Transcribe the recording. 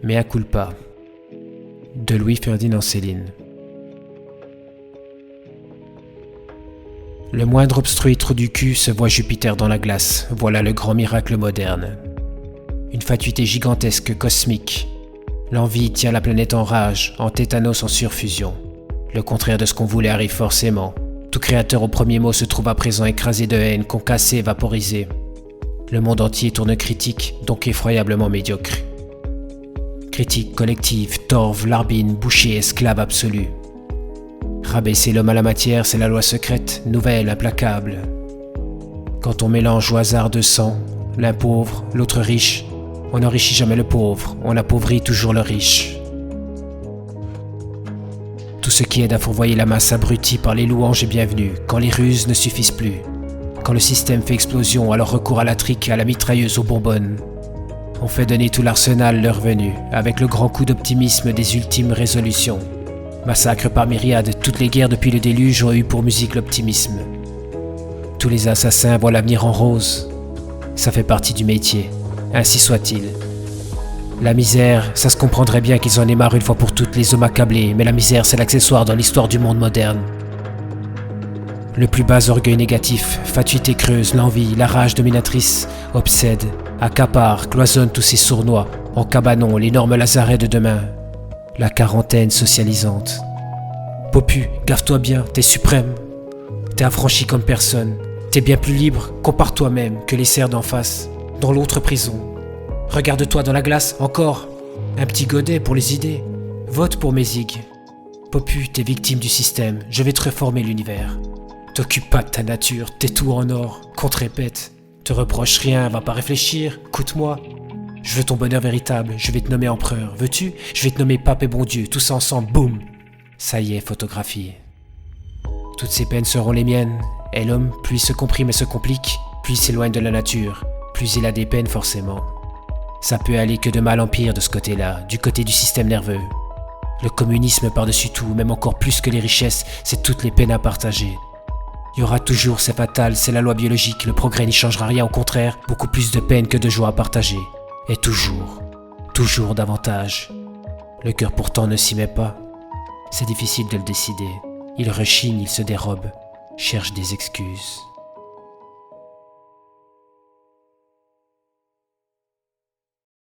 Mea culpa de Louis-Ferdinand Céline. Le moindre obstrué trou du cul se voit Jupiter dans la glace, voilà le grand miracle moderne. Une fatuité gigantesque, cosmique. L'envie tient la planète en rage, en tétanos, en surfusion. Le contraire de ce qu'on voulait arrive forcément. Tout créateur au premier mot se trouve à présent écrasé de haine, concassé, vaporisé. Le monde entier tourne critique, donc effroyablement médiocre. Critique collective, torve, larbine, boucher, esclave absolu. Rabaisser l'homme à la matière, c'est la loi secrète, nouvelle, implacable. Quand on mélange au hasard de sang, l'un pauvre, l'autre riche, on n'enrichit jamais le pauvre, on appauvrit toujours le riche. Tout ce qui aide à fourvoyer la masse abrutie par les louanges est bienvenu, quand les ruses ne suffisent plus. Quand le système fait explosion, alors recours à la trique, à la mitrailleuse, aux bonbonnes. On fait donner tout l'arsenal leur venue, avec le grand coup d'optimisme des ultimes résolutions. Massacre par myriades, toutes les guerres depuis le déluge ont eu pour musique l'optimisme. Tous les assassins voient l'avenir en rose. Ça fait partie du métier, ainsi soit-il. La misère, ça se comprendrait bien qu'ils en aient marre une fois pour toutes les hommes accablés, mais la misère c'est l'accessoire dans l'histoire du monde moderne. Le plus bas orgueil négatif, fatuité creuse, l'envie, la rage dominatrice, obsède, accapare, cloisonne tous ces sournois, en cabanon, l'énorme lazaret de demain. La quarantaine socialisante. Popu, gaffe-toi bien, t'es suprême. T'es affranchi comme personne. T'es bien plus libre, compare toi-même, que les serfs d'en face, dans l'autre prison. Regarde-toi dans la glace, encore. Un petit godet pour les idées. Vote pour mes zigs. Popu, t'es victime du système, je vais te réformer l'univers. T'occupe pas de ta nature, t'es tout en or, qu'on te répète. Te reproche rien, va pas réfléchir, écoute-moi. Je veux ton bonheur véritable, je vais te nommer empereur. Veux-tu? Je vais te nommer pape et bon Dieu, tous ensemble, boum. Ça y est, photographié. Toutes ces peines seront les miennes. Et l'homme, plus il se comprime et se complique, plus il s'éloigne de la nature, plus il a des peines forcément. Ça peut aller que de mal en pire de ce côté-là, du côté du système nerveux. Le communisme par-dessus tout, même encore plus que les richesses, c'est toutes les peines à partager. Il y aura toujours, c'est fatal, c'est la loi biologique, le progrès n'y changera rien, au contraire, beaucoup plus de peine que de joie à partager. Et toujours davantage. Le cœur pourtant ne s'y met pas. C'est difficile de le décider. Il rechigne, il se dérobe, cherche des excuses.